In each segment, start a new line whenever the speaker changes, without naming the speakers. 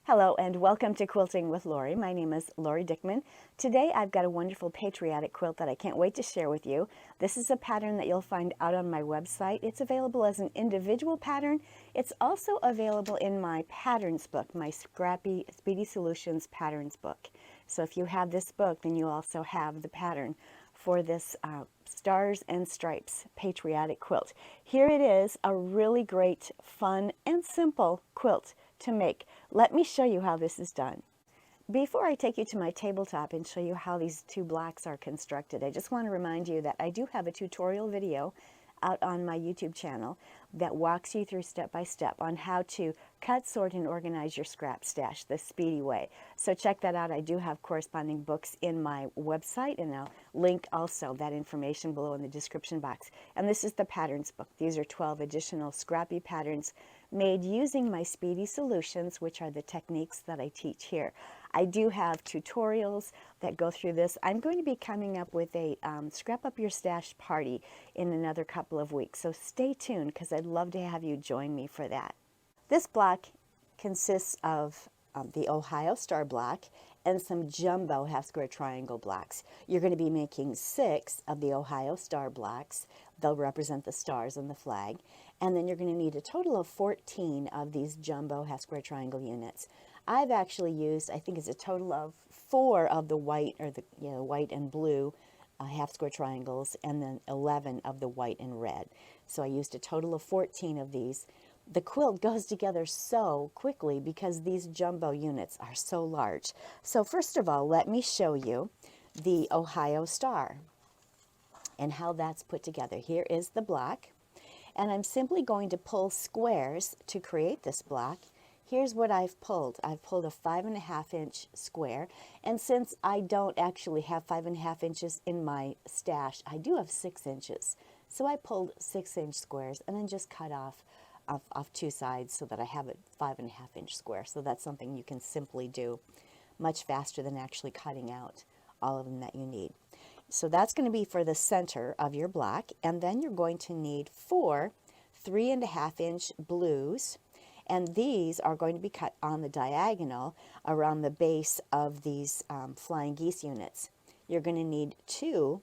Hello and welcome to Quilting with Lori. My name is Lori Dickman. Today I've got a wonderful patriotic quilt that I can't wait to share with you. This is a pattern that you'll find out on my website. It's available as an individual pattern. It's also available in my patterns book, my Scrappy Speedy Solutions patterns book. So if you have this book, then you also have the pattern for this Stars and Stripes patriotic quilt. Here it is, a really great, fun, and simple quilt to make. Let me show you how this is done. Before I take you to my tabletop and show you how these two blocks are constructed, I just want to remind you that I do have a tutorial video out on my YouTube channel that walks you through step by step on how to cut, sort, and organize your scrap stash the speedy way. So check that out. I do have corresponding books in my website, and I'll link also that information below in the description box. And this is the patterns book. These are 12 additional scrappy patterns made using my Speedy Solutions, which are the techniques that I teach here. I do have tutorials that go through this. I'm going to be coming up with a Scrap Up Your Stash party in another couple of weeks, so stay tuned because I'd love to have you join me for that. This block consists of the Ohio Star block and some jumbo half square triangle blocks. You're going to be making 6 of the Ohio Star blocks. They'll represent the stars on the flag. And then you're going to need a total of 14 of these jumbo half square triangle units. I've actually used, I think it's a total of 4 of the white or the white and blue half square triangles, and then 11 of the white and red. So I used a total of 14 of these. The quilt goes together so quickly because these jumbo units are so large. So first of all, let me show you the Ohio Star and how that's put together. Here is the block, and I'm simply going to pull squares to create this block. Here's what I've pulled. I've pulled a 5.5 inch square, and since I don't actually have 5.5 inches in my stash, I do have 6 inches. So I pulled 6-inch squares and then just cut off 2 sides so that I have a 5.5 inch square. So that's something you can simply do much faster than actually cutting out all of them that you need. So that's going to be for the center of your block, and then you're going to need 4 3.5 inch blues, and these are going to be cut on the diagonal around the base of these flying geese units. You're going to need 2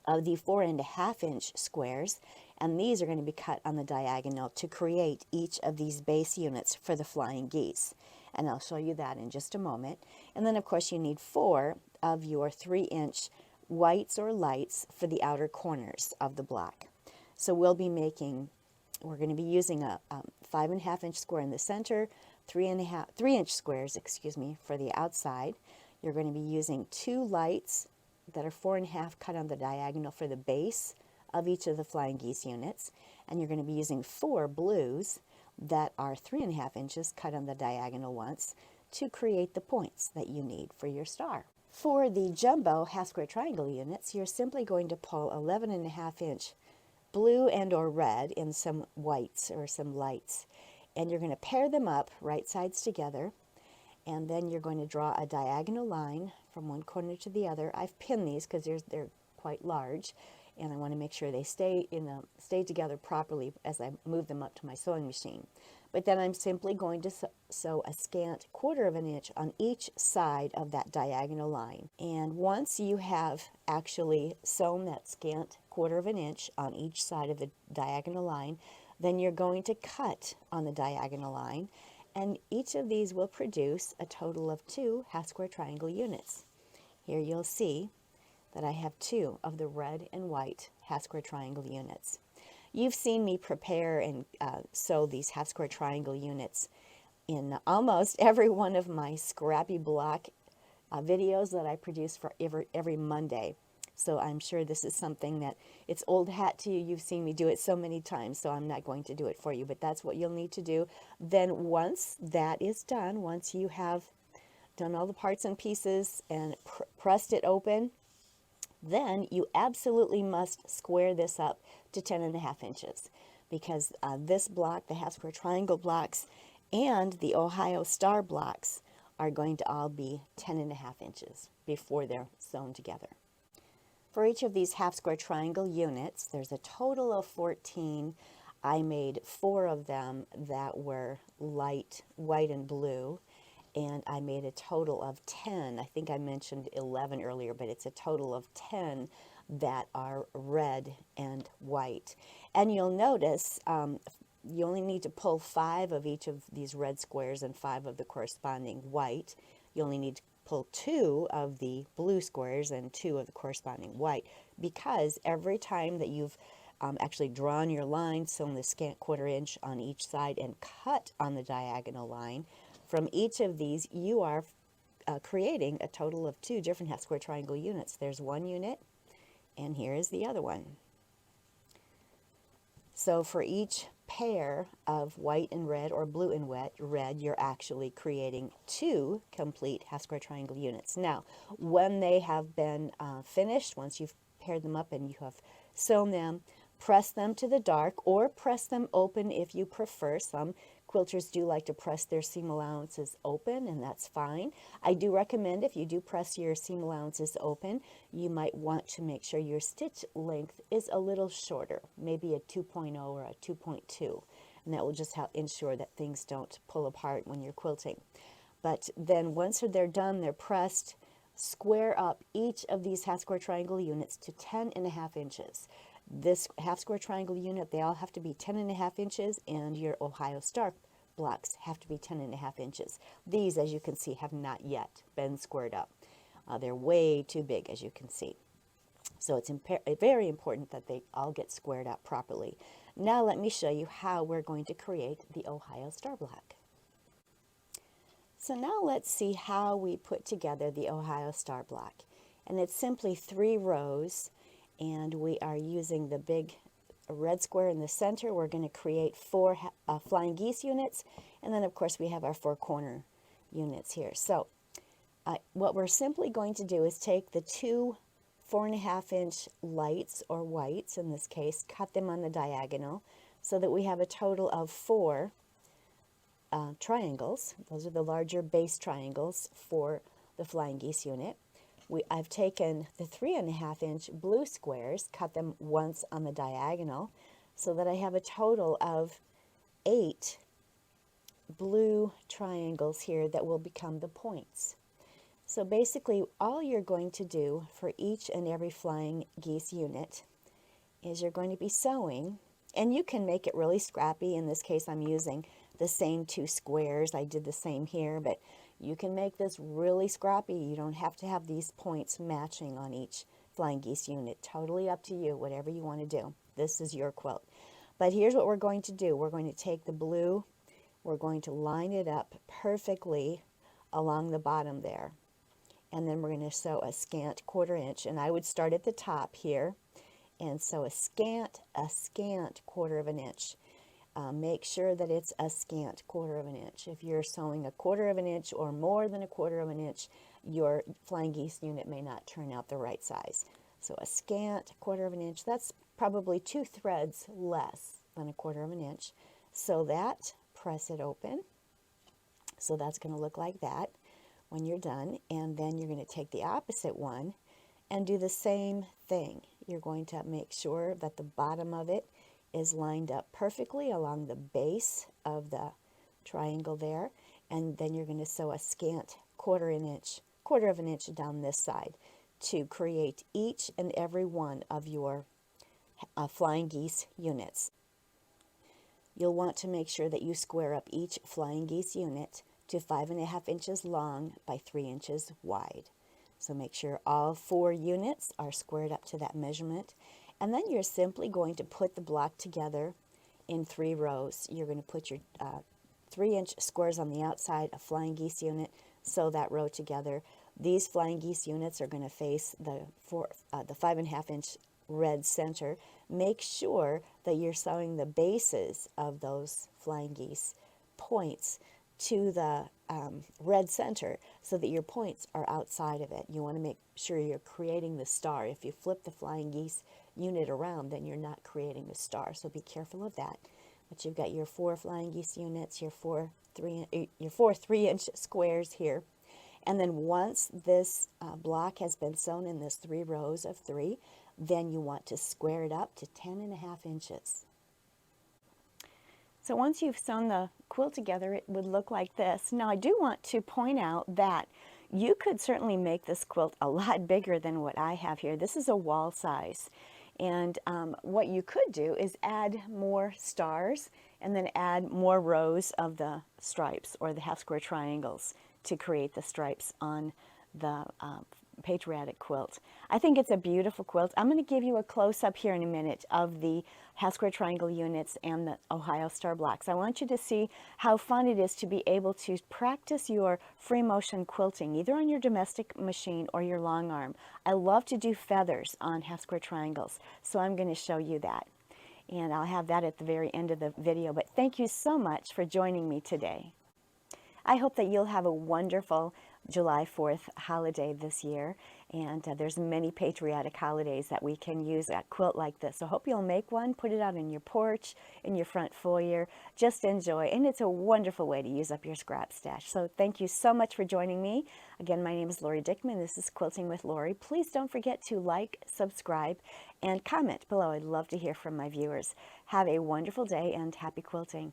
of the 4.5 inch squares, and these are going to be cut on the diagonal to create each of these base units for the flying geese. And I'll show you that in just a moment. And then of course you need 4 of your 3-inch whites or lights for the outer corners of the block. So we're going to be using a 5.5 inch square in the center, 3-inch squares, for the outside. You're going to be using 2 lights that are 4.5 cut on the diagonal for the base of each of the flying geese units, and you're going to be using 4 blues that are 3.5 inches cut on the diagonal once to create the points that you need for your star. For the jumbo half square triangle units, you're simply going to pull 11.5 inch blue and or red in some whites or some lights, and you're going to pair them up right sides together, and then you're going to draw a diagonal line from one corner to the other. I've pinned these because they're quite large, and I want to make sure they stay together properly as I move them up to my sewing machine. But then I'm simply going to sew a scant 1/4 inch on each side of that diagonal line. And once you have actually sewn that scant 1/4 inch on each side of the diagonal line, then you're going to cut on the diagonal line, and each of these will produce a total of 2 half square triangle units. Here you'll see that I have 2 of the red and white half square triangle units. You've seen me prepare and sew these half square triangle units in almost every one of my scrappy block videos that I produce for every Monday. So I'm sure this is something that it's old hat to you. You've seen me do it so many times, so I'm not going to do it for you, but that's what you'll need to do. Then once that is done, once you have done all the parts and pieces and pressed it open, then you absolutely must square this up to 10.5 inches, because this block, the half square triangle blocks, and the Ohio Star blocks are going to all be 10.5 inches before they're sewn together. For each of these half square triangle units, there's a total of 14. I made 4 of them that were light white and blue, and I made a total of 10. I think I mentioned 11 earlier, but it's a total of 10 that are red and white. And you'll notice you only need to pull 5 of each of these red squares and 5 of the corresponding white. You only need to pull 2 of the blue squares and 2 of the corresponding white, because every time that you've actually drawn your line, sewn the scant 1/4 inch on each side, and cut on the diagonal line, from each of these you are creating a total of 2 different half square triangle units. There's one unit, and here is the other one. So for each pair of white and red or blue and red, you're actually creating 2 complete half square triangle units. Now, when they have been finished, once you've paired them up and you have sewn them, press them to the dark or press them open if you prefer. Some quilters do like to press their seam allowances open, and that's fine. I do recommend, if you do press your seam allowances open, you might want to make sure your stitch length is a little shorter, maybe a 2.0 or a 2.2, and that will just ensure that things don't pull apart when you're quilting. But then once they're done, they're pressed, square up each of these half square triangle units to 10.5 inches. This half square triangle unit, they all have to be 10.5 inches, and your Ohio Star blocks have to be 10.5 inches. These, as you can see, have not yet been squared up. They're way too big, as you can see. So it's very important that they all get squared up properly. Now let me show you how we're going to create the Ohio Star block. So now let's see how we put together the Ohio Star block. And it's simply 3 rows, and we are using the big red square in the center. We're going to create 4 flying geese units, and then of course we have our 4 corner units here. So what we're simply going to do is take the 2 4.5 inch lights, or whites in this case, cut them on the diagonal so that we have a total of 4 triangles. Those are the larger base triangles for the flying geese unit. I've taken the 3.5 inch blue squares, cut them once on the diagonal, so that I have a total of 8 blue triangles here that will become the points. So basically, all you're going to do for each and every flying geese unit is you're going to be sewing, and you can make it really scrappy. In this case, I'm using the same 2 squares. I did the same here, but you can make this really scrappy. You don't have to have these points matching on each flying geese unit. Totally up to you, whatever you want to do. This is your quilt. But here's what we're going to do. We're going to take the blue, we're going to line it up perfectly along the bottom there. And then we're going to sew a scant 1/4 inch. And I would start at the top here and sew a scant 1/4 inch. Make sure that it's a scant 1/4 inch. If you're sewing a 1/4 inch or more than a 1/4 inch, your flying geese unit may not turn out the right size. So a scant 1/4 inch, that's probably 2 threads less than a 1/4 inch. Sew that, press it open. So that's going to look like that when you're done. And then you're going to take the opposite one and do the same thing. You're going to make sure that the bottom of it is lined up perfectly along the base of the triangle there, and then you're going to sew a scant 1/4 inch down this side to create each and every one of your flying geese units. You'll want to make sure that you square up each flying geese unit to 5.5 inches long by 3 inches wide. So make sure all 4 units are squared up to that measurement. And then you're simply going to put the block together in 3 rows. You're going to put your 3-inch squares on the outside, a flying geese unit, sew that row together. These flying geese units are going to face the 5.5 inch red center. Make sure that you're sewing the bases of those flying geese points to the red center so that your points are outside of it. You want to make sure you're creating the star. If you flip the flying geese unit around, then you're not creating the star, so be careful of that. But you've got your 4 flying geese units, your 4 3-inch squares here. And then once this block has been sewn in this 3 rows of 3, then you want to square it up to 10.5 inches. So once you've sewn the quilt together, it would look like this. Now, I do want to point out that you could certainly make this quilt a lot bigger than what I have here. This is a wall size. And what you could do is add more stars and then add more rows of the stripes or the half square triangles to create the stripes on the Patriotic quilt. I think it's a beautiful quilt. I'm going to give you a close-up here in a minute of the half square triangle units and the Ohio Star blocks. I want you to see how fun it is to be able to practice your free motion quilting, either on your domestic machine or your long arm. I love to do feathers on half square triangles, so I'm going to show you that. And I'll have that at the very end of the video. But thank you so much for joining me today. I hope that you'll have a wonderful July 4th holiday this year, and there's many patriotic holidays that we can use a quilt like this. So I hope you'll make one, put it out in your porch, in your front foyer, just enjoy, and it's a wonderful way to use up your scrap stash. So thank you so much for joining me. Again, my name is Lori Dickman. This is Quilting with Lori. Please don't forget to like, subscribe, and comment below. I'd love to hear from my viewers. Have a wonderful day and happy quilting.